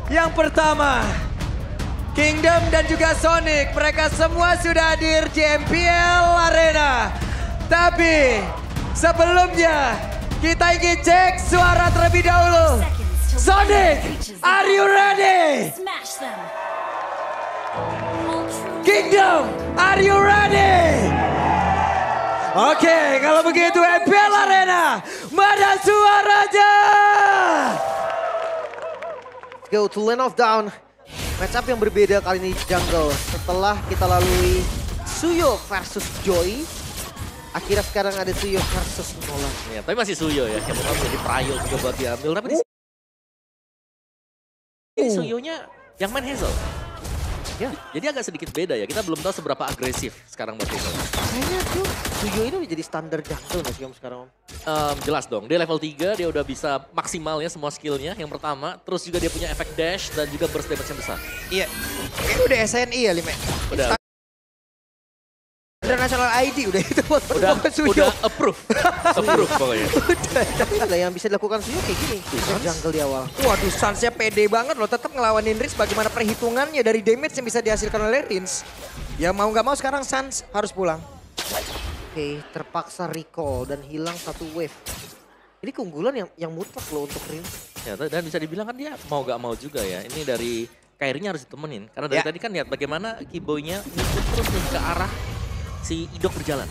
Yang pertama, Kingdom dan juga Sonic, mereka semua sudah hadir di MPL Arena. Tapi sebelumnya kita ingin cek suara terlebih dahulu. Sonic, are you ready? Kingdom, are you ready? Oke, kalau begitu MPL Arena, mana suaranya? Go to Lane of Down. Matchup yang berbeda kali ini jungle. Setelah kita lalui Suyo versus Joy, akhirnya sekarang ada Suyo versus Nolan. Ya, tapi masih Suyo ya, yang bakal menjadi Prayo juga buat diambil. Tapi ini Suyonya yang main Hazel. Ya. Jadi agak sedikit beda ya, kita belum tahu seberapa agresif sekarang buat Hazel. Kayaknya tuh Suyo ini udah jadi standar jungle gak sih Om sekarang Om? Jelas dong, dia level 3, dia udah bisa maksimal ya semua skillnya yang pertama. Terus juga dia punya efek dash dan juga burst damage yang besar. Iya, kayaknya udah SNI ya Lime. Udah. International ID udah itu buat Udah approve. Approve pokoknya. Tapi lah yang bisa dilakukan Suyo kayak gini. Jungle di awal. Waduh, Suns-nya pede banget loh, tetap ngelawanin Rins bagaimana perhitungannya dari damage yang bisa dihasilkan oleh Rins. Ya mau nggak mau sekarang Suns harus pulang. Oke, terpaksa recall dan hilang satu wave. Ini keunggulan yang mutlak loh untuk Rins. Ya, dan bisa dibilang kan dia mau gak mau juga ya. Ini dari Kairinya harus ditemenin. Karena dari tadi kan lihat bagaimana Keyboy-nya ngikut terus nih ke arah si Idok berjalan.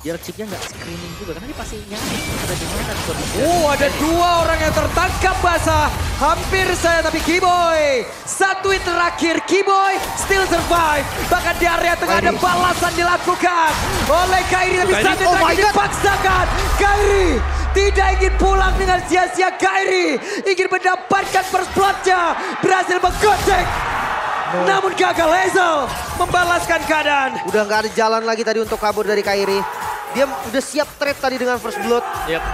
Jarak chipnya nggak screening juga karena dia pasti nyari ada di mana kondisinya. Ada dua orang yang tertangkap basah. Hampir saya tapi Keyboy. Satu hit terakhir Keyboy still survive. Bahkan di area tengah ada balasan dilakukan oleh Kairi. Tapi satu terakhir dipaksakan. Kairi tidak ingin pulang dengan sia-sia. Kairi ingin mendapatkan first blood-nya. Berhasil menggocek. Namun gagal. Hazel membalaskan keadaan. Udah nggak ada jalan lagi tadi untuk kabur dari Kairi. Dia udah siap trade tadi dengan first blood. Yap.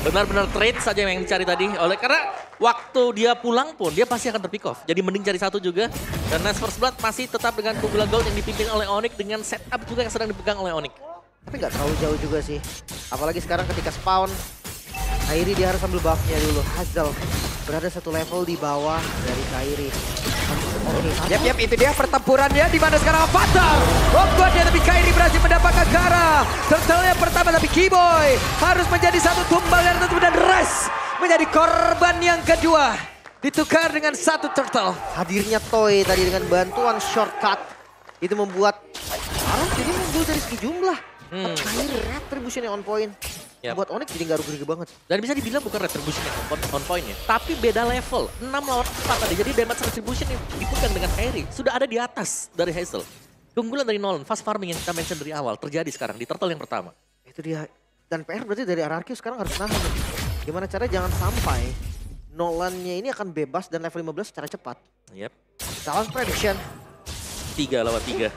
Benar-benar trade saja yang dicari tadi. Karena waktu dia pulang pun dia pasti akan terpick off. Jadi mending cari satu juga. Dan Nice First Blood masih tetap dengan keunggulan gold yang dipimpin oleh Onyx dengan setup juga yang sedang dipegang oleh Onyx. Tapi nggak terlalu jauh juga sih. Apalagi sekarang ketika spawn, Kairi dia harus ambil buff-nya dulu. Hazel berada satu level di bawah dari Kairi. Yap, itu dia pertempurannya di mana sekarang Avatar. Dia tapi Kairi berhasil mendapatkan Gara. Turtle yang pertama tapi Keyboy harus menjadi satu tumbal yang tentu dan Res menjadi korban yang kedua. Ditukar dengan satu Turtle. Hadirnya Toy tadi dengan bantuan shortcut itu membuat jadi mundur dari segi jumlah. Kairi retribution yang on point. Yap. Buat Onyx jadi nggak rugi-rugi banget. Dan bisa dibilang bukan retribution yang on point ya. Tapi beda level. 6 lawan 4 tadi. Jadi damage retribution yang dipegang dengan Kairi sudah ada di atas dari Hazel. Keunggulan dari Nolan, fast farming yang kita mention dari awal terjadi sekarang di Turtle yang pertama. Itu dia. Dan PR berarti dari RRQ sekarang harus nahan. Gimana caranya jangan sampai Nolannya ini akan bebas dan level 15 secara cepat. Yap. Challenge prediction. 3 lawan 3.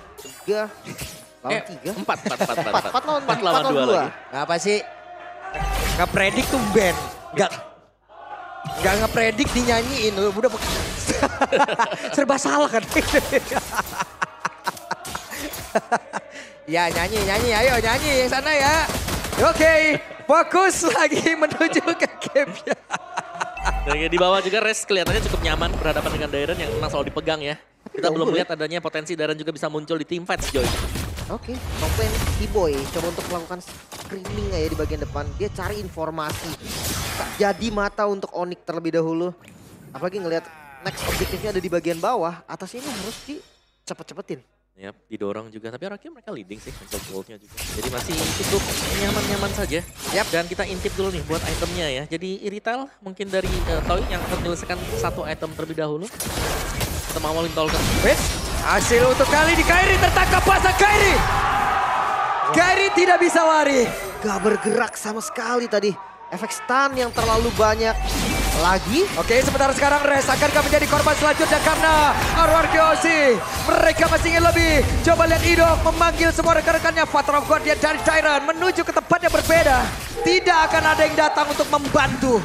3 lawan 3. 4 lawan 2 lagi. Apa sih? Ngepredik tuh band. Nggak ngepredik dinyanyiin. Udah serba salah kan. Ya nyanyi. Ayo nyanyi yang sana ya. Oke, fokus lagi menuju ke game-nya. Dan di bawah juga Res kelihatannya cukup nyaman berhadapan dengan Dairen yang memang selalu dipegang ya. Kita belum melihat adanya potensi Dairen juga bisa muncul di team fights Joy. Oke, komplain Keyboy coba untuk melakukan screening ya di bagian depan. Dia cari informasi. Jadi mata untuk Onyx terlebih dahulu. Apalagi ngelihat next objektifnya ada di bagian bawah. Atas ini harus dicepet-cepetin. Yap, didorong juga. Tapi RRQ mereka leading sih untuk goldnya juga. Jadi masih cukup nyaman-nyaman saja. Yap. Dan kita intip dulu nih buat itemnya ya. Jadi Irital mungkin dari Toy yang akan menyelesaikan satu item terlebih dahulu. Kita mau awalin Tolkien. Hasil untuk kali di Kairi tertangkap basah Kairi. Kairi tidak bisa lari. Gak bergerak sama sekali tadi. Efek stun yang terlalu banyak. Lagi. Oke, sementara sekarang Res akankah menjadi korban selanjutnya karena RRQ mereka masih ingin lebih. Coba lihat Idok memanggil semua rekan-rekannya. Father of God dia dari Tyrant menuju ke tempat yang berbeda. Tidak akan ada yang datang untuk membantu.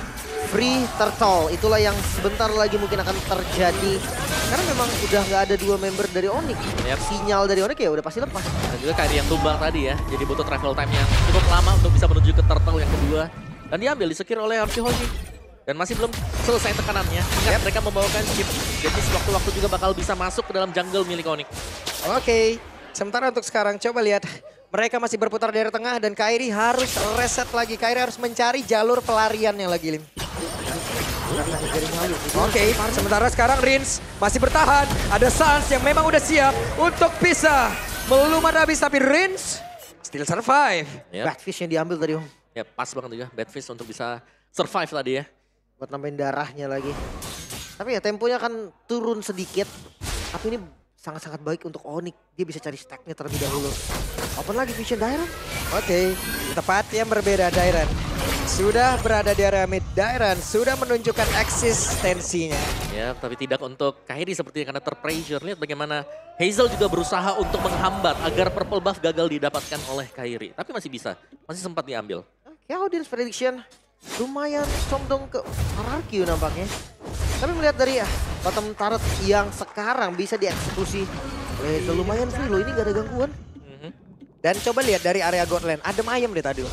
Free Turtle, itulah yang sebentar lagi mungkin akan terjadi. Karena memang udah nggak ada dua member dari Onyx. Yep. Sinyal dari Onyx ya udah pasti lepas. Dan juga Kairi yang tumbang tadi ya. Jadi butuh travel time yang cukup lama untuk bisa menuju ke Turtle yang kedua. Dan diambil, disekir oleh RRQ. Dan masih belum selesai tekanannya. Ingat mereka membawakan chip, jadi sewaktu-waktu juga bakal bisa masuk ke dalam jungle milik Onyx. Oke, sementara untuk sekarang coba lihat. Mereka masih berputar dari tengah dan Kairi harus reset lagi. Kairi harus mencari jalur pelarian yang lagi, Lim. Oke, sementara sekarang Rins masih bertahan. Ada Sans yang memang udah siap untuk bisa melumat habis, tapi Rins still survive. Bad fish yang diambil tadi, Om. Ya pas banget juga Bad Fish untuk bisa survive tadi ya. Buat nambahin darahnya lagi. Tapi ya temponya kan turun sedikit. Tapi ini sangat-sangat baik untuk Onyx. Dia bisa cari stacknya terlebih dahulu. Open lagi Vision Dairon. Oke, tempat yang berbeda Dairon. Sudah berada di area mid. Dairon sudah menunjukkan eksistensinya. Ya, tapi tidak untuk Kairi sepertinya karena terpressure. Lihat bagaimana Hazel juga berusaha untuk menghambat agar purple buff gagal didapatkan oleh Kairi. Tapi masih bisa, masih sempat diambil. Oke, audience prediction. Lumayan condong ke RRQ nampaknya. Tapi melihat dari bottom turret yang sekarang bisa dieksekusi. Lumayan free loh, ini gak ada gangguan. Dan coba lihat dari area Godland, adem ayam deh tadi.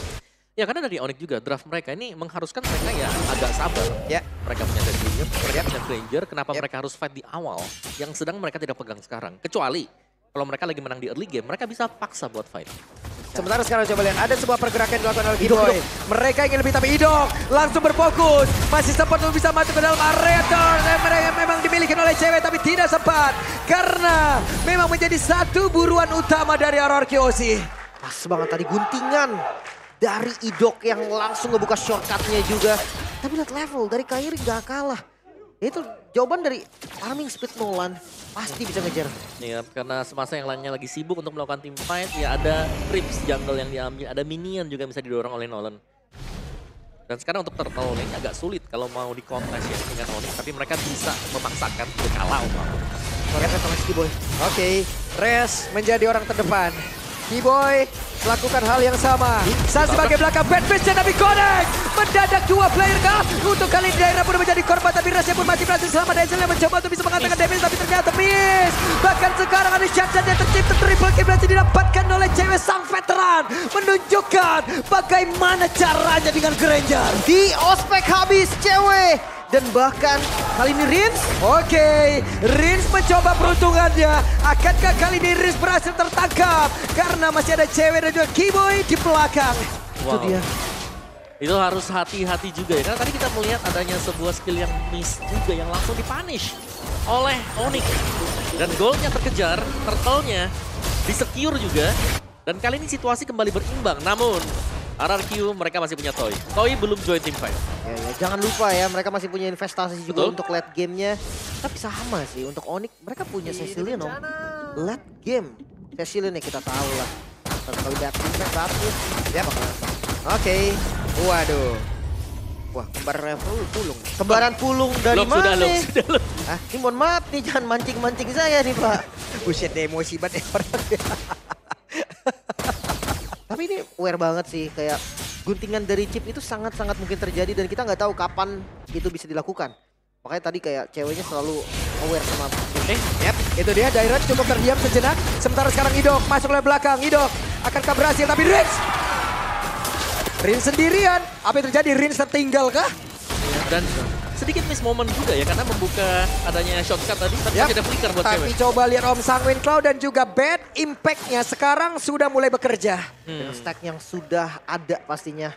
Ya karena dari Onyx juga draft mereka ini mengharuskan mereka ya agak sabar. Ya. Mereka punya Granger, mereka punya Granger, kenapa mereka harus fight di awal yang sedang mereka tidak pegang sekarang. Kecuali kalau mereka lagi menang di early game, mereka bisa paksa buat fight. Sementara sekarang coba lihat, ada sebuah pergerakan dilakukan oleh Kiboy. Mereka ingin lebih, tapi Idok langsung berfokus. Masih sempat untuk bisa masuk ke dalam area turn. Mereka memang dimiliki oleh cewek, tapi tidak sempat. Karena memang menjadi satu buruan utama dari RRQ Osi. Pas banget tadi guntingan dari Idok yang langsung ngebuka shortcutnya juga. Tapi lihat level dari Kairi gak kalah. Itu jawaban dari farming speed Nolan. Pasti bisa ngejar. Ya, karena semasa yang lainnya lagi sibuk untuk melakukan team fight, ya ada creeps jungle yang diambil, ada minion juga bisa didorong oleh Nolan. Dan sekarang untuk turtle ini agak sulit kalau mau di contest ya dengan Onyx, tapi mereka bisa memaksakan untuk kalah umpamanya. Kiboy. Oke, Res menjadi orang terdepan. Kiboy melakukan hal yang sama. Saat sebagai belakang Bad Fish tapi connect. Mendadak dua player kah? Untuk kali ini daerah pun menjadi korban, tapi Resnya pun masih berhasil selamat. Hazel yang mencoba untuk bisa mengatakan damage, tapi ternyata miss. Bahkan sekarang ada shotgun yang tercipta, triple kill berhasil didapatkan oleh cewek sang veteran. Menunjukkan bagaimana caranya dengan Granger. Di ospek habis cewek. Dan bahkan kali ini Rins. Oke, Rins mencoba peruntungannya. Akankah kali ini Rins berhasil tertangkap? Karena masih ada cewek dan juga Kiboy di belakang. Wow. Itu dia. Itu harus hati-hati juga ya. Karena tadi kita melihat adanya sebuah skill yang miss juga yang langsung dipunish oleh Onyx. Dan goalnya terkejar, turtle-nya di-secure juga. Dan kali ini situasi kembali berimbang. Namun RRQ mereka masih punya Toy. Toy belum join team fight. Ya, jangan lupa ya, mereka masih punya investasi juga Betul. untuk late game-nya. Tapi sama sih, untuk Onyx mereka punya Cecilion om. Late game, Cecilion ya kita tahu lah. Kalau lihat impact bagus, ya bakalan. Oke, waduh. Wah, kembaran pulung. Kembaran pulung dari mana? Sudah. Ah, ini mohon maaf nih, jangan mancing-mancing saya nih Pak. Buset deh, emosi banget orang. Tapi ini aware banget sih, kayak guntingan dari chip itu sangat-sangat mungkin terjadi dan kita nggak tahu kapan itu bisa dilakukan. Makanya tadi kayak ceweknya selalu aware sama. Yep, itu dia Dairon cukup terdiam sejenak. Sementara sekarang Idok masuk oleh belakang. Idok akankah berhasil, tapi Rins sendirian. Apa yang terjadi? Rins tertinggal kah? Dan sedikit miss moment juga ya karena membuka adanya shortcut tadi tapi tidak flicker buat Tapi cewek. coba lihat Om Sanguin Cloud dan juga Bad Impact-nya sekarang sudah mulai bekerja. Dengan stack yang sudah ada pastinya.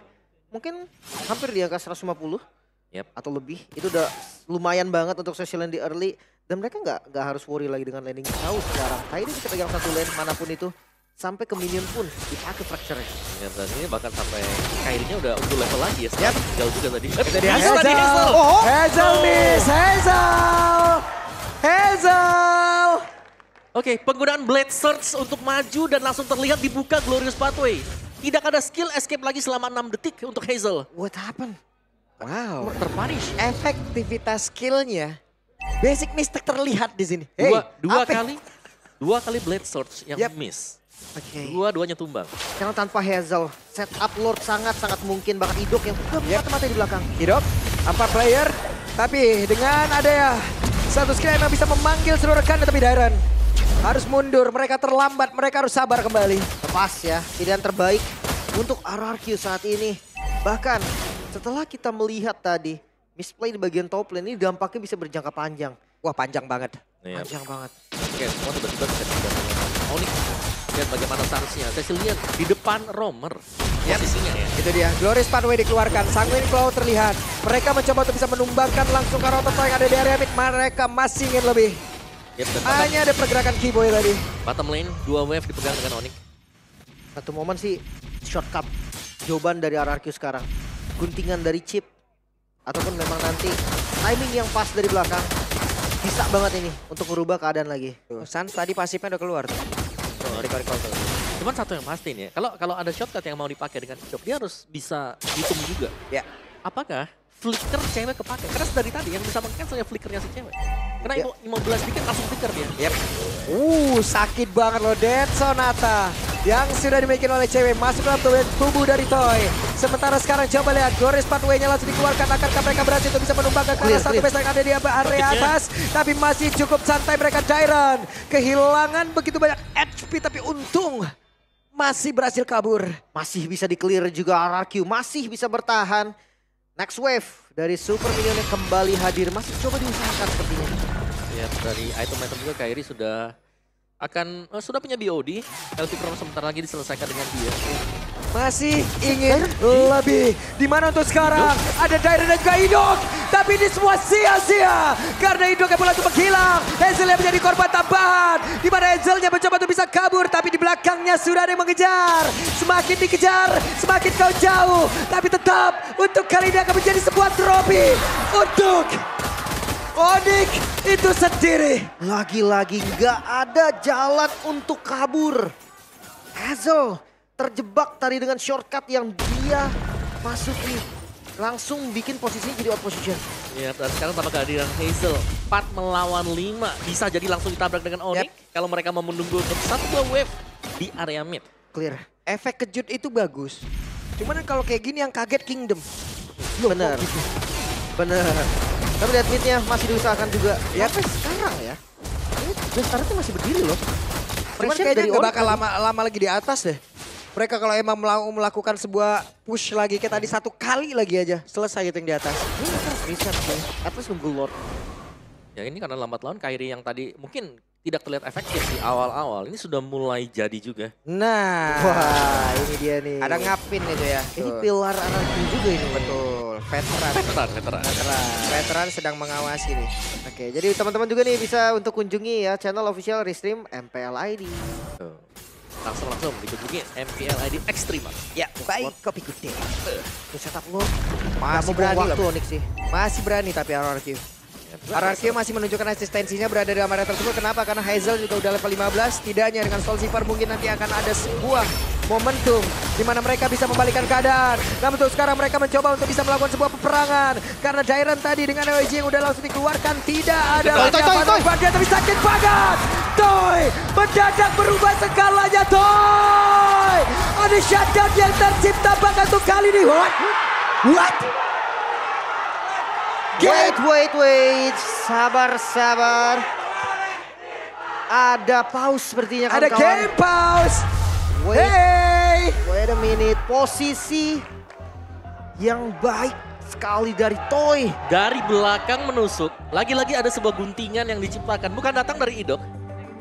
Mungkin hampir di angka 150 atau lebih. Itu udah lumayan banget untuk social lane di early. Dan mereka nggak harus worry lagi dengan landing jauh sekarang. Kayak ini bisa pegang satu lane manapun itu. Sampai ke minion pun dipakai fracture-nya. Ya, dan ini bahkan sampai Kairinya udah untuk level lagi ya. Tinggal juga tadi. Itu dia Miss tadi, Hazel. Hazel miss. Hazel. Oke, penggunaan Blade Surge untuk maju dan langsung terlihat dibuka Glorious Pathway. Tidak ada skill escape lagi selama 6 detik untuk Hazel. What happened? Wow. Terpunish. Efektivitas skillnya. Basic mistake terlihat di sini. Dua kali Blade Surge yang miss. Oke. Dua-duanya tumbang. Sekarang tanpa Hazel, setup Lord sangat-sangat mungkin. Bahkan Idok yang mata-mata di belakang. Idok, 4 player. Tapi dengan ada ya satu skill yang bisa memanggil seluruh rekan, tapi Dairon harus mundur. Mereka terlambat, mereka harus sabar kembali. Lepas ya, pilihan terbaik untuk RRQ saat ini. Bahkan setelah kita melihat tadi misplay di bagian top lane ini dampaknya bisa berjangka panjang. Wah panjang banget. Panjang banget. Oke, semua tiba-tiba bisa didatangkan Onyx. Lihat bagaimana seharusnya. Saya lihat di depan Romer posisinya ya. Itu dia, Glorious Pathway dikeluarkan, Sanguine Claw terlihat. Mereka mencoba untuk bisa menumbangkan langsung ke Rotom yang ada di area mid. Mereka masih ingin lebih. Yep, dan Hanya ada pergerakan Kiboy tadi. bottom lane, 2 wave dipegang dengan Onyx. Satu momen sih shortcut jawaban dari RRQ sekarang. Guntingan dari chip. Ataupun memang nanti timing yang pas dari belakang. Bisa banget ini untuk merubah keadaan lagi. Tuh, Sans tadi pasifnya udah keluar tuh. Recall tuh. Cuman satu yang pasti nih ya, kalau ada shortcut yang mau dipakai dengan Chop, dia harus bisa hitung juga. Ya. Apakah flicker cewek kepake? Karena dari tadi yang bisa meng-cancel ya flickernya si cewek. Karena Ya. 15 dikit langsung flicker dia. Yep. Sakit banget loh Dead Sonata yang sudah dimiliki oleh cewek masuk dalam tubuh dari Toy. Sementara sekarang coba lihat Glorious Pathway-nya langsung dikeluarkan. Akankah mereka berhasil untuk bisa menumbangkan ke arah satu base yang ada di area atas. Tapi masih cukup santai mereka. Dairon kehilangan begitu banyak HP tapi untung masih berhasil kabur. Masih bisa di-clear juga RRQ. Masih bisa bertahan. Next wave dari Super Minion yang kembali hadir. Masih coba diusahakan sepertinya. Ya, dari item-item juga Kairi sudah punya BOD. LP Crown sebentar lagi diselesaikan dengan dia. Masih ingin lebih. Di mana untuk sekarang ada Dairon dan juga Indok. Tapi ini semua sia-sia. Karena Indok yang mulai untuk menghilang. Hazel yang menjadi korban tambahan. Di mana Hazelnya mencoba untuk bisa kabur. Tapi di belakangnya sudah ada yang mengejar. Semakin dikejar, semakin kau jauh. Tapi tetap untuk kali ini akan menjadi sebuah trofi. Untuk Onyx itu sendiri. Lagi-lagi nggak ada jalan untuk kabur. Hazel terjebak tadi dengan shortcut yang dia masuki. Langsung bikin posisinya jadi out position. Ya, dan sekarang tanpa kehadiran Hazel, 4 melawan 5. Bisa jadi langsung ditabrak dengan Onyx. Kalau mereka mau menunggu untuk 1-2 wave di area mid. Clear. Efek kejut itu bagus. Cuman kalau kayak gini yang kaget Kingdom. Bener. Bener. Tapi lihat midnya masih diusahakan juga. Ya. Sampai sekarang ya. Ini Startnya masih berdiri loh. Cuman Pressure kayaknya dari nggak Onyx bakal lama lagi di atas deh. Mereka kalau emang melakukan sebuah push lagi kayak tadi 1 kali lagi aja. Selesai gitu yang di atas. Ini kan reset sih. At least nunggu Lord. Ya ini karena lambat laun Kairi yang tadi mungkin tidak terlihat efektif di awal-awal. Ini sudah mulai jadi juga. Nah. Wah ini dia nih. Ada ngapin itu ya. Ini Tuh. pilar RRQ juga ini. Betul. Veteran sedang mengawasi nih. Oke, jadi teman-teman juga nih bisa untuk kunjungi ya channel official Restream MPL ID. Tuh. Langsung dikunjungi MPL ID Extreme. Ya, baik kopi gede. Tuh setup lo. Masih Mau berani berani waktu loh. Onyx sih. Masih berani tapi RRQ. RRQ masih menunjukkan eksistensinya berada di area tersebut. Kenapa? Karena Hazel juga udah level 15. Tidaknya dengan Soul Silver mungkin nanti akan ada sebuah momentum di mana mereka bisa membalikan keadaan. Namun untuk sekarang mereka mencoba untuk bisa melakukan sebuah peperangan. Karena Dairon tadi dengan AOG yang udah langsung dikeluarkan. Tidak ada Toy. dia tapi sakit banget. Toy mendadak berubah segalanya Toy. Ada shutdown yang tercipta bahkan untuk kali ini. What? Wait. Sabar. Ada pause sepertinya Ada kawan-kawan. game pause. Wait a minute. Posisi yang baik sekali dari Toy. Dari belakang menusuk, lagi-lagi ada sebuah guntingan yang diciptakan. Bukan datang dari Idok,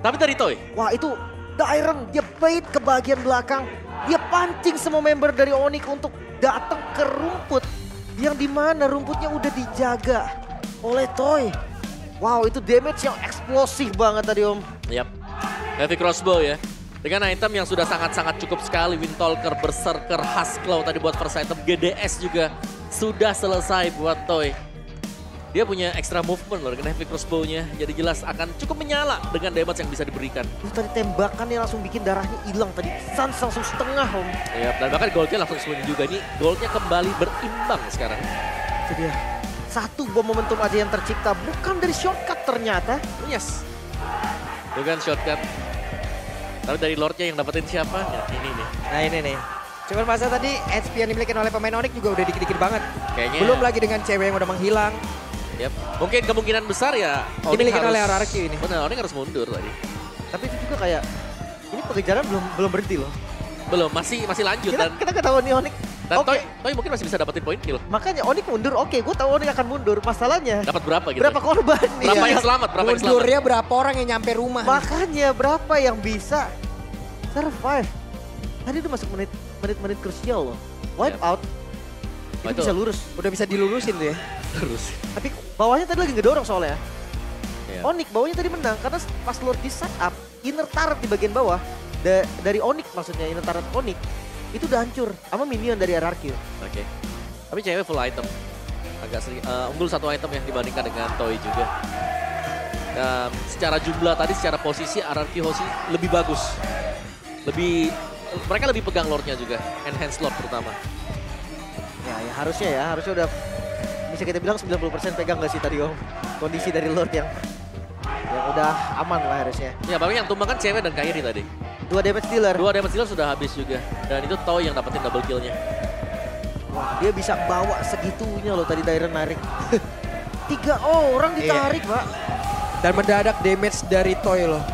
tapi dari Toy. Wah itu Dairon dia bait ke bagian belakang. Dia pancing semua member dari Onyx untuk datang ke rumput. Yang dimana rumputnya udah dijaga oleh Toy. Wow itu damage yang eksplosif banget tadi Om. Yap, heavy crossbow ya. Dengan item yang sudah sangat-sangat cukup sekali. Windtalker, Berserker, Husklow tadi buat first item. GDS juga sudah selesai buat Toy. Dia punya extra movement loh dengan heavy crossbow-nya. Jadi jelas akan cukup menyala dengan damage yang bisa diberikan. Itu tadi tembakannya langsung bikin darahnya hilang tadi. Sans langsung setengah Om. Yap, dan bahkan goldnya langsung swing juga. Nih goldnya kembali berimbang sekarang. Itu dia. Satu bom momentum aja yang tercipta. Bukan dari shortcut ternyata. Yes. Bukan shortcut. Tapi dari Lordnya yang dapetin siapa? Ya ini nih. Nah ini nih. Cuman masa tadi HP yang dimiliki oleh pemain Onyx juga udah dikit-dikit banget. Kayaknya. Belum lagi dengan cewek yang udah menghilang. Yap. Mungkin kemungkinan besar ya. Dimiliki oleh RRQ ini. Benar, Onyx harus mundur tadi. Tapi itu juga kayak ini pengejaran belum berhenti loh. Belum, masih lanjut. Kita ketahuan nih Onyx Dan Oke. Toy mungkin masih bisa dapetin poin kill. Makanya Onyx mundur, oke gue tahu Onyx akan mundur. Masalahnya Dapat berapa gitu? berapa korban nih? Berapa yang selamat? Berapa yang selamat? Mundurnya berapa orang yang nyampe rumah? Makanya berapa yang bisa survive? Tadi udah masuk menit-menit krusial loh. Wipe Yap. out. Wah, Itu bisa lurus. Udah bisa dilurusin tuh ya. Terus. Tapi bawahnya tadi lagi ngedorong soalnya. Iya. Onyx bawahnya tadi menang karena pas Lord di setup, inner turret di bagian bawah dari Onyx maksudnya inner turret Onyx itu udah hancur sama minion dari RRQ. Oke. Tapi cewek full item. Agak unggul satu item yang dibandingkan dengan Toy juga. Secara jumlah tadi, secara posisi RRQ Hoshi lebih bagus. Mereka lebih pegang Lordnya juga. Enhance Lord terutama. Ya harusnya udah bisa kita bilang 90% pegang gak sih tadi Om? Kondisi dari Lord yang udah aman lah harusnya. Ya, paling yang tumbang kan cewek dan Kairi tadi. 2 damage dealer. 2 damage dealer sudah habis juga. Dan itu Toy yang dapetin double kill-nya. Wah, dia bisa bawa segitunya loh tadi Dairen narik. 3 orang ditarik, Pak. Dan mendadak damage dari Toy loh.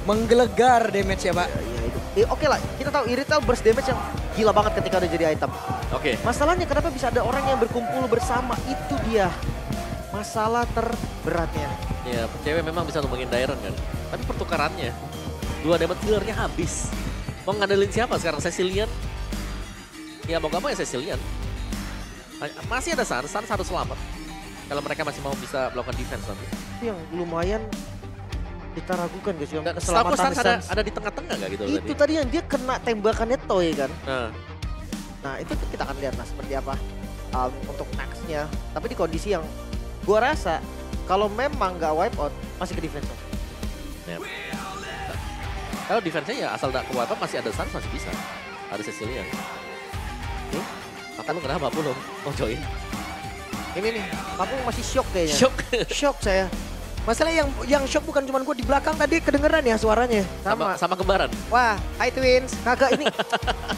Menggelegar damage ya, Pak. Ya, itu. Oke lah, kita tahu Irithel burst damage yang gila banget ketika udah jadi item. Oke. Masalahnya kenapa bisa ada orang yang berkumpul bersama, itu dia masalah terberatnya. Ya, cewek memang bisa numbangin Dairen kan. Tapi pertukarannya, 2 damage dealer-nya habis. Mau ngandelin siapa sekarang? Cecilian? Ya mau gak mau ya Cecilian. Masih ada Sans harus selamat. Kalau mereka masih mau bisa melakukan defense nanti. Itu yang lumayan kita ragukan guys, yang Dan setahu keselamatan Sans ada di tengah-tengah gak gitu? Itu tadi yang dia kena tembakannya Toy kan. Nah, Itu kita akan lihat seperti apa untuk next-nya. Tapi di kondisi yang gua rasa kalau memang nggak wipe out masih ke defense. ya. Kalau defense-nya ya asal gak ke wipe out masih ada Sans masih bisa. Ada Cecilian. Maka lu kenapa belum mau join? Ini nih, aku masih shock kayaknya. Shock. Shock saya. Masalah yang shock bukan cuma gue, di belakang tadi kedengeran ya suaranya. Sama kembaran. Wah, hi twins. Kakak ini,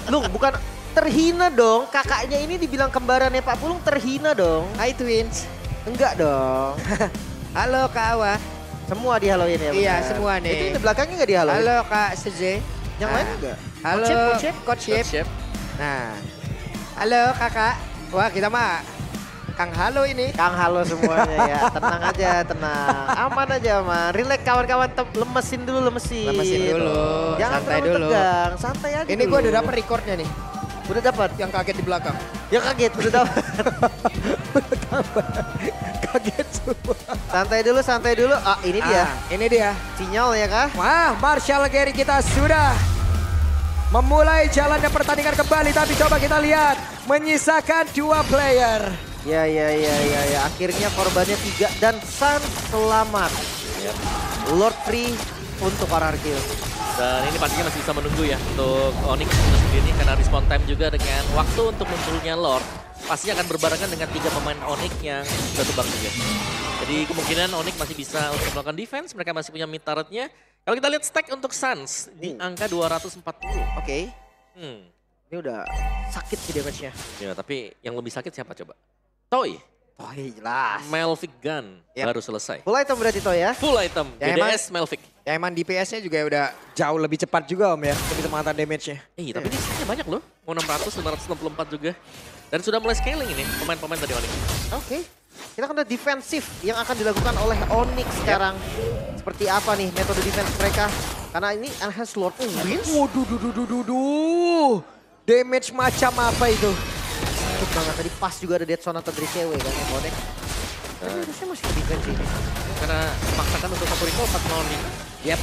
Lung bukan terhina dong. Kakaknya ini dibilang kembarannya Pak Pulung terhina dong. Hai twins. Enggak dong. Halo Kak Awa. Semua dihaloin ya? Iya, benar? semua nih. Itu di belakangnya nggak dihaloin? Halo Kak Seze. Yang lain enggak? Halo Coach Chip. Chef. Nah. Halo Kakak. Wah, kita mah Kang Halo ini. Kang halo semuanya ya. Tenang aja, tenang. Aman aja, aman. Relax kawan-kawan, lemesin dulu. Lemesin dulu. Jangan Santai terlalu dulu. tegang, santai aja Ini dulu. gue udah dapet recordnya nih. Udah dapat. Yang kaget di belakang. Ya kaget, udah dapat. Kaget semua. Santai dulu. Ah, ini dia. Ini dia. Sinyal ya kah? Wah, Marshall Gary kita sudah memulai jalannya pertandingan kembali. Tapi coba kita lihat, menyisakan 2 player. Ya. Akhirnya korbannya 3 dan Sans selamat. Ya. Lord free untuk RRQ. Dan ini pastinya masih bisa menunggu ya untuk Onyx sendiri karena respawn time juga dengan waktu untuk munculnya Lord. Pastinya akan berbarengan dengan 3 pemain Onyx yang sudah tumbang juga. Jadi kemungkinan Onyx masih bisa untuk melakukan defense, mereka masih punya mid turret-nya. Kalau kita lihat stack untuk Sans di angka 240. Oke. Hmm. Ini udah sakit sih damage-nya. Ya, tapi yang lebih sakit siapa coba? Toy. Oh jelas. Melvic Gun Yap. baru selesai. Full item berarti Toy ya? Full item, Ya, BDS Melvic. Ya emang DPS-nya juga udah Jauh lebih cepat juga Om ya, kecepatan damage-nya. Tapi ini stacknya banyak loh. Mau 600, 564 juga. Dan sudah mulai scaling ini pemain-pemain dari Onyx. Oke. Kita akan lihat defensif yang akan dilakukan oleh Onyx sekarang. Seperti apa nih metode defense mereka? Karena ini Enhanced Lord wins. Waduh. Damage macam apa itu? Sakit banget. Tadi pas juga ada Dead Sonata dari cewek kan yang Onyx. Tapi harusnya masih ke defense ini. Karena memaksakan untuk satu recall 4 nih. Yap.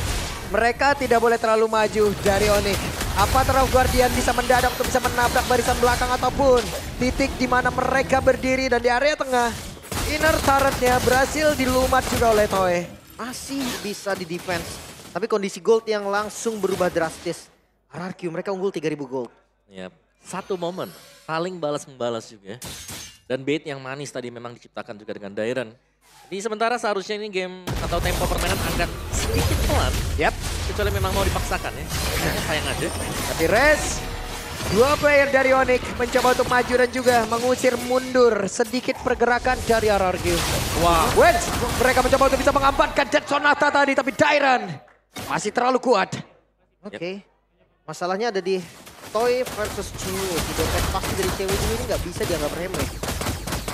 Mereka tidak boleh terlalu maju dari Onyx. Apa Terang Guardian bisa mendadak untuk bisa menabrak barisan belakang ataupun titik di mana mereka berdiri, dan di area tengah inner turret-nya berhasil dilumat juga oleh Toy. Masih bisa di defense. Tapi kondisi gold yang langsung berubah drastis. RRQ mereka unggul 3000 gold. Ya, satu momen saling balas-membalas juga. Dan bait yang manis tadi memang diciptakan juga dengan Dairen. Jadi sementara seharusnya ini game atau tempo permainan akan sedikit pelan. Yap. Kecuali memang mau dipaksakan ya. Sayang aja. Tapi Rez, 2 player dari Onyx mencoba untuk maju dan juga mengusir mundur sedikit pergerakan dari RRQ. Wah. Wens, mereka mencoba untuk bisa mengamankan Dead Sonata tadi, tapi Dairen masih terlalu kuat. Oke. Masalahnya ada di Toy versus cewek, di dompet pasti dari cewek ini nggak bisa dianggap remeh.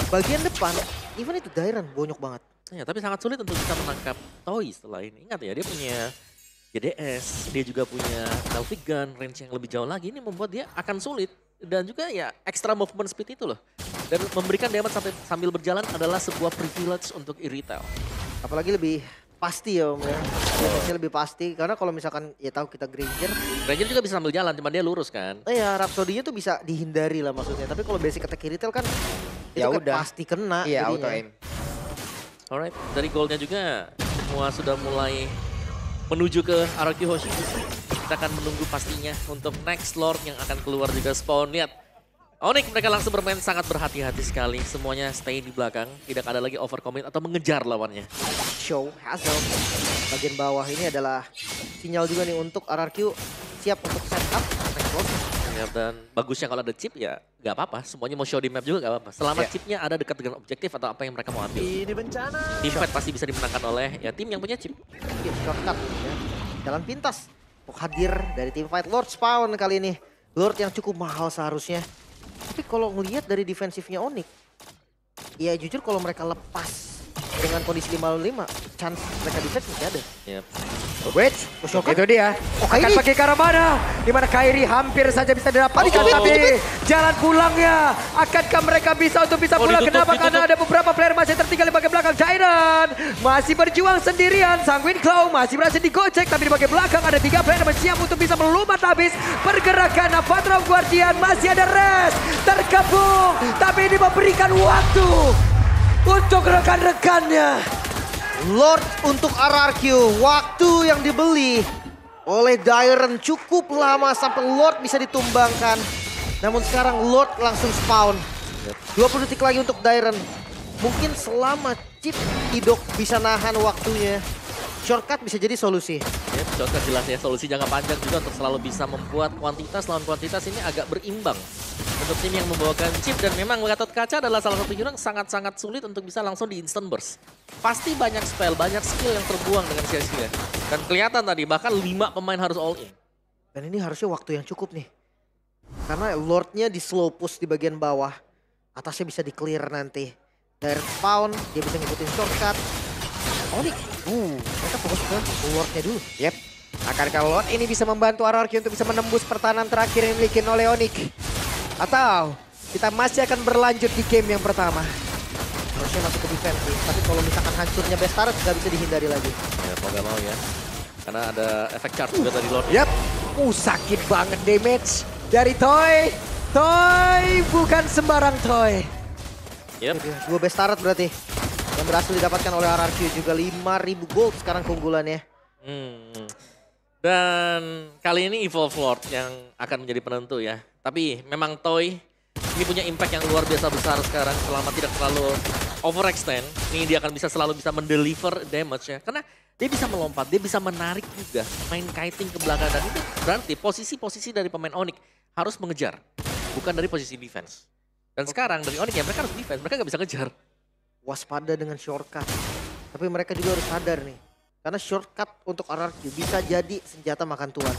Bagian depan, even itu Dairon bonyok banget. Ya, tapi sangat sulit untuk bisa menangkap Toy setelah ini. Ingat ya, dia punya GDS, dia juga punya Delphic Gun, range yang lebih jauh lagi. Ini membuat dia akan sulit. Dan juga ya extra movement speed itu loh. Dan memberikan damage sambil berjalan adalah sebuah privilege untuk Irithel. Apalagi lebih pasti ya Om ya. Damage-nya lebih pasti, karena kalau misalkan ya tahu kita Granger. Granger juga bisa sambil jalan, cuma dia lurus kan. Ya Rhapsody-nya tuh bisa dihindari lah maksudnya. Tapi kalau basic attack Irithel kan Ya itu kan udah. pasti kena. Iya, jadinya. auto aim. Alright, dari goalnya juga semua sudah mulai menuju ke RRQ Hoshi. Kita akan menunggu pastinya untuk next Lord yang akan keluar juga spawn. Lihat, Onyx mereka langsung bermain sangat berhati-hati sekali. Semuanya stay di belakang, tidak ada lagi overcommit atau mengejar lawannya. Show Hazel. Bagian bawah ini adalah sinyal juga nih untuk RRQ siap untuk setup next Lord. Ya, dan bagusnya kalau ada chip ya gak apa-apa. Semuanya mau show di map juga gak apa-apa. Selama chipnya ada dekat dengan objektif atau apa yang mereka mau ambil. Ini bencana. Teamfight pasti bisa dimenangkan oleh ya tim yang punya chip. Mungkin shortcut ya. Jalan pintas untuk hadir dari tim fight Lord Spawn kali ini. Lord yang cukup mahal seharusnya. Tapi kalau ngelihat dari defensifnya Onyx, ya jujur kalau mereka lepas dengan kondisi 5-5, chance mereka defense masih ada. Yep. Wait, itu dia. Akan Kairi. pakai ke arah mana? Di mana Kairi hampir saja bisa didapatkan, tapi jalan pulangnya. Akankah mereka bisa untuk bisa pulang? ditutup, Kenapa? Karena ada beberapa player masih tertinggal di bagian belakang. Jairan masih berjuang sendirian. Sanguine Claw masih berhasil digocek, tapi di bagian belakang ada 3 player yang siap untuk bisa melumat habis. Pergerakan Avatar of Guardian masih ada rest. Terkepung, tapi ini memberikan waktu untuk rekan-rekannya. Lord untuk RRQ, waktu yang dibeli oleh Dairon cukup lama sampai Lord bisa ditumbangkan. Namun sekarang Lord langsung spawn. 20 detik lagi untuk Dairon. Mungkin selama chip Idok bisa nahan waktunya, shortcut bisa jadi solusi. Ya, contoh jelas ya, solusi jangka panjang juga untuk selalu bisa membuat kuantitas lawan kuantitas ini agak berimbang. Untuk tim yang membawakan chip dan memang Gatot Kaca adalah salah satu hero yang sangat-sangat sulit untuk bisa langsung di instant burst. Pasti banyak spell, banyak skill yang terbuang dengan sia-sia. Dan kelihatan tadi bahkan 5 pemain harus all in. Dan ini harusnya waktu yang cukup nih. Karena Lordnya di slow push di bagian bawah. Atasnya bisa di clear nanti. Dari spawn, dia bisa ngikutin shortcut. Onyx, mereka fokus ke Lordnya dulu. Yep. Akankah Lord ini bisa membantu RRQ untuk bisa menembus pertahanan terakhir yang dimiliki oleh Onyx? Atau kita masih akan berlanjut di game yang pertama? Harusnya masuk ke defense sih. Tapi kalau misalkan hancurnya Bestaret nggak bisa dihindari lagi. Ya mau gak mau ya. Karena ada efek charge juga dari Lord. Yap. Sakit banget damage dari Toy. Toy bukan sembarang Toy. Yep. 2 Bestaret berarti. Yang berhasil didapatkan oleh RRQ juga 5.000 gold sekarang keunggulannya. Dan kali ini Evolve Lord yang akan menjadi penentu ya. Tapi memang Toy ini punya impact yang luar biasa besar sekarang selama tidak terlalu overextend. Ini dia akan bisa selalu bisa mendeliver damage ya. Karena dia bisa melompat, dia bisa menarik juga. Main kiting ke belakang dan itu berarti posisi-posisi dari pemain Onyx harus mengejar. Bukan dari posisi defense. Dan sekarang dari Onyx ya mereka harus defense, mereka nggak bisa ngejar. Waspada dengan shortcut. Tapi mereka juga harus sadar nih. Karena shortcut untuk RRQ bisa jadi senjata makan tuan.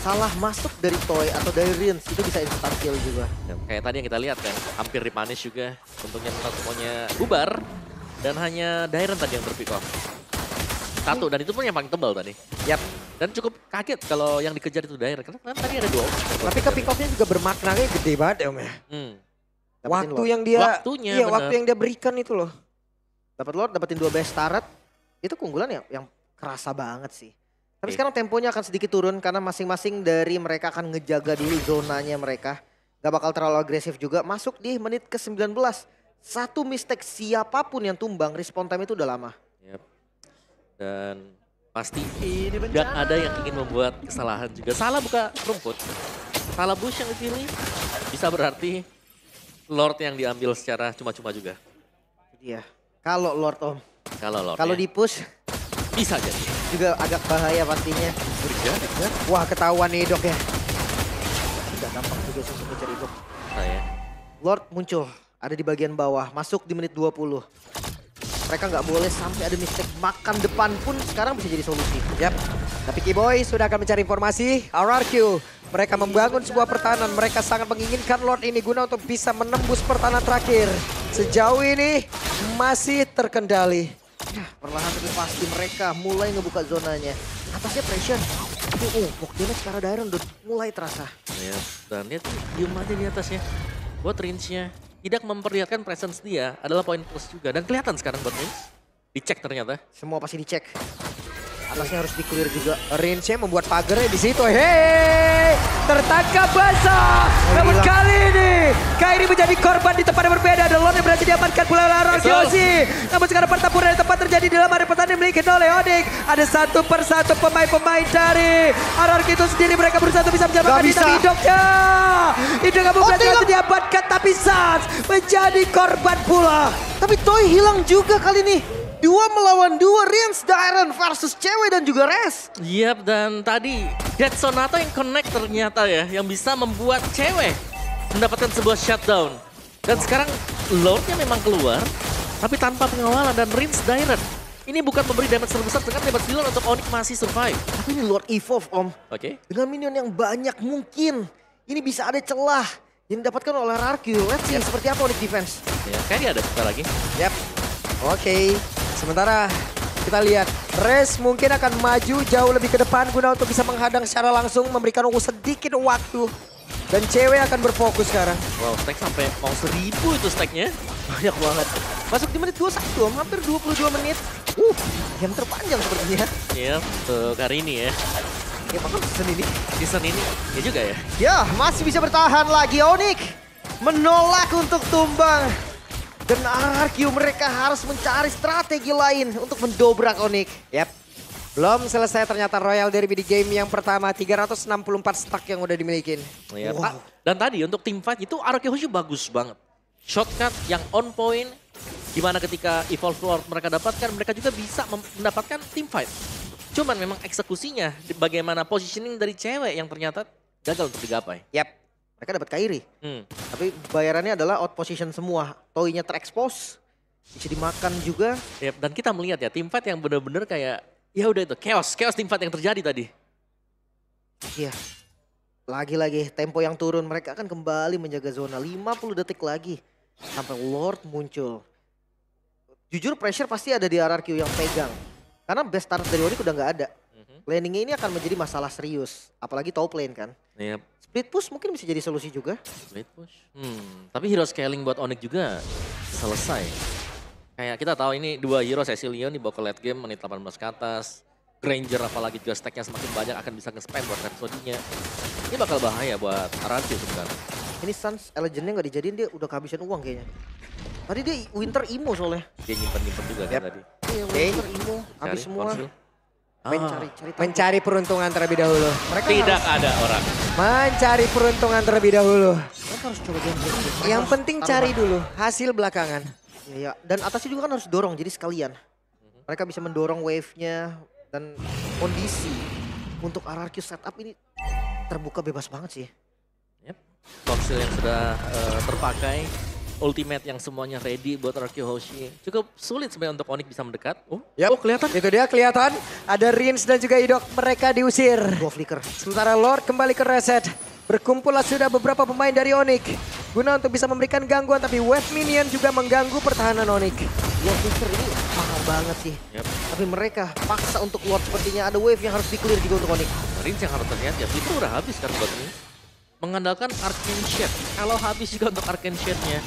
Salah masuk dari Toy atau dari Rins itu bisa instant kill juga. Ya, kayak tadi yang kita lihat kan, hampir dipunish juga. Untungnya semuanya bubar. Dan hanya Dairon tadi yang berpick off. 1, dan itu pun yang paling tebal tadi. Yap. Dan cukup kaget kalau yang dikejar itu Dairon. Karena kan tadi ada 2 opsi. Tapi ke pick off-nya juga bermaknanya gede banget ya Om ya. Dapetin Waktu Lord. yang dia, Waktunya, iya bener. waktu yang dia berikan itu loh. Dapat Lord, dapetin 2 Bestaret. Itu keunggulan yang kerasa banget sih. Tapi sekarang temponya akan sedikit turun karena masing-masing dari mereka akan ngejaga dulu zonanya mereka. Gak bakal terlalu agresif juga. Masuk di menit ke-19. 1 mistake siapapun yang tumbang, respawn time itu udah lama. Yep. Dan pasti tidak ada yang ingin membuat kesalahan juga. Salah buka rumput, salah bush yang dipilih, bisa berarti Lord yang diambil secara cuma-cuma juga. Iya. Kalau Lord Om. Kalau Lord Kalau ya. di push Bisa jadi. juga agak bahaya pastinya. Wah ketahuan nih Dok ya. Tidak gampang juga sih untuk mencari itu. Nah ya. Lord muncul, ada di bagian bawah, masuk di menit 20. Mereka nggak boleh sampai ada mistake, makan depan pun sekarang bisa jadi solusi. Yap. Tapi Kiboy sudah akan mencari informasi. RRQ, mereka membangun sebuah pertahanan. Mereka sangat menginginkan Lord ini guna untuk bisa menembus pertahanan terakhir. Sejauh ini masih terkendali. Ya, perlahan tapi pasti mereka mulai ngebuka zonanya. Atasnya pressure. Walk damage ke arah Dairon udah mulai terasa. Ya, dan dia diem aja di atasnya. Buat range-nya tidak memperlihatkan presence dia adalah poin plus juga. Dan kelihatan sekarang buat range. Dicek ternyata. Semua pasti dicek. Atasnya harus di-clear juga. Range-nya membuat pagernya di situ. Hei, tertangkap basah. Namun kali ini Kairi menjadi korban di tempat yang berbeda. Dan Lord yang berhasil diamankan pula oleh RRQ. Namun sekarang pertempuran yang tepat terjadi di dalam area pertandingan dimiliki oleh Onyx. Ada satu persatu pemain-pemain dari RRQ itu sendiri. Mereka berusaha untuk bisa menyelamatkan diri. Tapi Idoknya. Idok kamu berhasil diamankan. Tapi Sans menjadi korban pula. Tapi Toy hilang juga kali ini. 2 melawan 2, Rins, Dairon versus cewek dan juga Res. Yap, dan tadi Dead Sonata yang connect ternyata ya, yang bisa membuat cewek mendapatkan sebuah shutdown. Dan sekarang Lordnya memang keluar, tapi tanpa pengawalan dan Rins Dairon. Ini bukan memberi damage terbesar dengan damage dealer untuk Onyx masih survive. Tapi ini Lord Evolve Om. Oke. Dengan minion yang banyak mungkin. Ini bisa ada celah yang didapatkan oleh RRQ. Let's see seperti apa Onyx defense. Ya, kayaknya ada sebentar lagi. Yap. Oke. Sementara kita lihat Res mungkin akan maju jauh lebih ke depan guna untuk bisa menghadang secara langsung, memberikan sedikit waktu. Dan cewek akan berfokus sekarang. Wow, stack sampai mau 1000 itu stacknya. Banyak banget. Masuk di menit 21 Om, hampir 22 menit. Yang terpanjang sepertinya. Iya, untuk hari ini ya. Ya bakal season ini. Season ini, ya juga ya. Ya, masih bisa bertahan lagi Onyx. Menolak untuk tumbang. Dan RRQ mereka harus mencari strategi lain untuk mendobrak Onyx. Yap. Belum selesai ternyata Royal Derby di game yang pertama. 364 stack yang udah dimiliki. Ya, wow. Dan tadi untuk team fight itu RRQ Honshu bagus banget. Shortcut yang on point. Gimana ketika Evolve Lord mereka dapatkan, mereka juga bisa mendapatkan team fight. Cuman memang eksekusinya, bagaimana positioning dari cewek yang ternyata gagal untuk digapai. Yap. Mereka dapat Kairi. Tapi bayarannya adalah out position semua. Toy-nya terekspos. Bisa dimakan juga. Yep, dan kita melihat ya team fight yang benar-benar kayak ya udah itu chaos team fight yang terjadi tadi. Iya. Lagi-lagi tempo yang turun, mereka akan kembali menjaga zona 50 detik lagi sampai Lord muncul. Jujur pressure pasti ada di RRQ yang pegang. Karena best start dari Onyx udah nggak ada. Landingnya ini akan menjadi masalah serius, apalagi top lane kan. Yep. Split push mungkin bisa jadi solusi juga. Split push. Tapi hero scaling buat Onyx juga selesai. Kayak kita tahu ini 2 hero Cecilion dibawa ke late game menit 18 ke atas. Granger apalagi juga stacknya semakin banyak akan bisa nge-spam buat Rhapsody-nya. Ini bakal bahaya buat RRQ sebenarnya. Ini Sans Legend-nya nggak dijadiin, dia udah kehabisan uang kayaknya. Tadi dia Winter Imo soalnya. Dia nyimpen-nyimpen juga kan tadi. Iya, Winter Imo habis semua. Mencari peruntungan terlebih dahulu. Mereka tidak harus, ada orang. Mencari peruntungan terlebih dahulu. mereka harus coba gambling. Yang penting cari dulu, hasil belakangan. Ya, dan atasnya juga kan harus dorong, jadi sekalian. Mereka bisa mendorong wave-nya dan kondisi untuk RRQ setup ini terbuka bebas banget sih. Yep. Foxil yang sudah terpakai. Ultimate yang semuanya ready buat RRQ Hoshi. Cukup sulit sebenarnya untuk Onyx bisa mendekat. Oh kelihatan. Itu dia kelihatan. Ada Rins dan juga Idok, mereka diusir. Dua flicker. Sementara Lord kembali ke reset. Berkumpullah sudah beberapa pemain dari Onyx. Guna untuk bisa memberikan gangguan, tapi wave minion juga mengganggu pertahanan Onyx. Dua flicker ini mahal banget sih. Yep. Tapi mereka paksa untuk Lord, sepertinya ada wave yang harus di-clear juga untuk Onyx. Rins yang harus terlihat ya, itu udah habis kan buat ini. Mengandalkan Arcane Shade. Kalau habis juga untuk Arcane Shade-nya,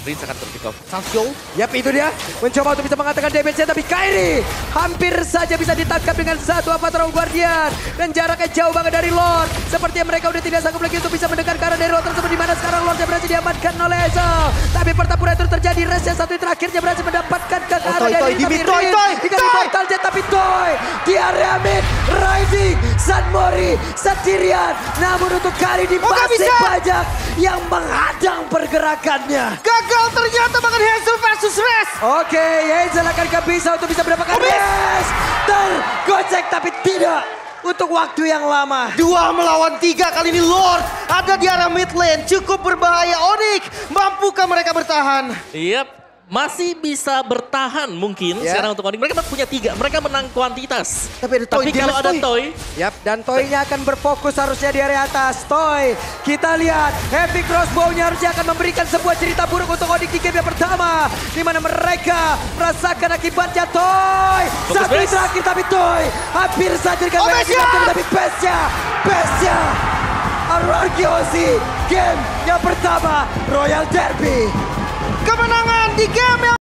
Rins akan terpick off. Sancho. Yap, itu dia. Mencoba untuk bisa mengatakan damage-nya, tapi Kairi hampir saja bisa ditangkap dengan satu Avatar Guardian. Dan jaraknya jauh banget dari Lord. Sepertinya mereka udah tidak sanggup lagi untuk bisa mendekat ke arah dari Lord tersebut. Dimana sekarang Lord yang berhasil diamankan oleh Ezel. Tapi pertempuran itu terjadi. Res yang satu terakhirnya berhasil mendapatkan ke arah dari Toy. Portal Jet, tapi Toy di area mid. Rising, Sunmori sendirian. Namun untuk kali ini masih banyak yang menghadang pergerakannya. Gagal ternyata bahkan Hazel versus Res. Oke, Hazel akan bisa untuk bisa mendapatkan Res. Tergocek tapi tidak untuk waktu yang lama. 2 melawan 3 kali ini Lord ada di arah mid lane. Cukup berbahaya. Onyx, mampukah mereka bertahan? Yap, masih bisa bertahan mungkin sekarang untuk Onyx. Mereka punya 3, mereka menang kuantitas. Tapi kalau ada Toy. Yap, dan Toy-nya akan berfokus harusnya di area atas. Toy, kita lihat Heavy Crossbow-nya harusnya akan memberikan sebuah cerita buruk untuk Onyx di game yang pertama. Di mana mereka merasakan akibatnya. Toy, satu terakhir tapi Toy hampir saja dengan tapi Bestia. Ararkiosi, game yang pertama Royal Derby. Kemenangan di game yang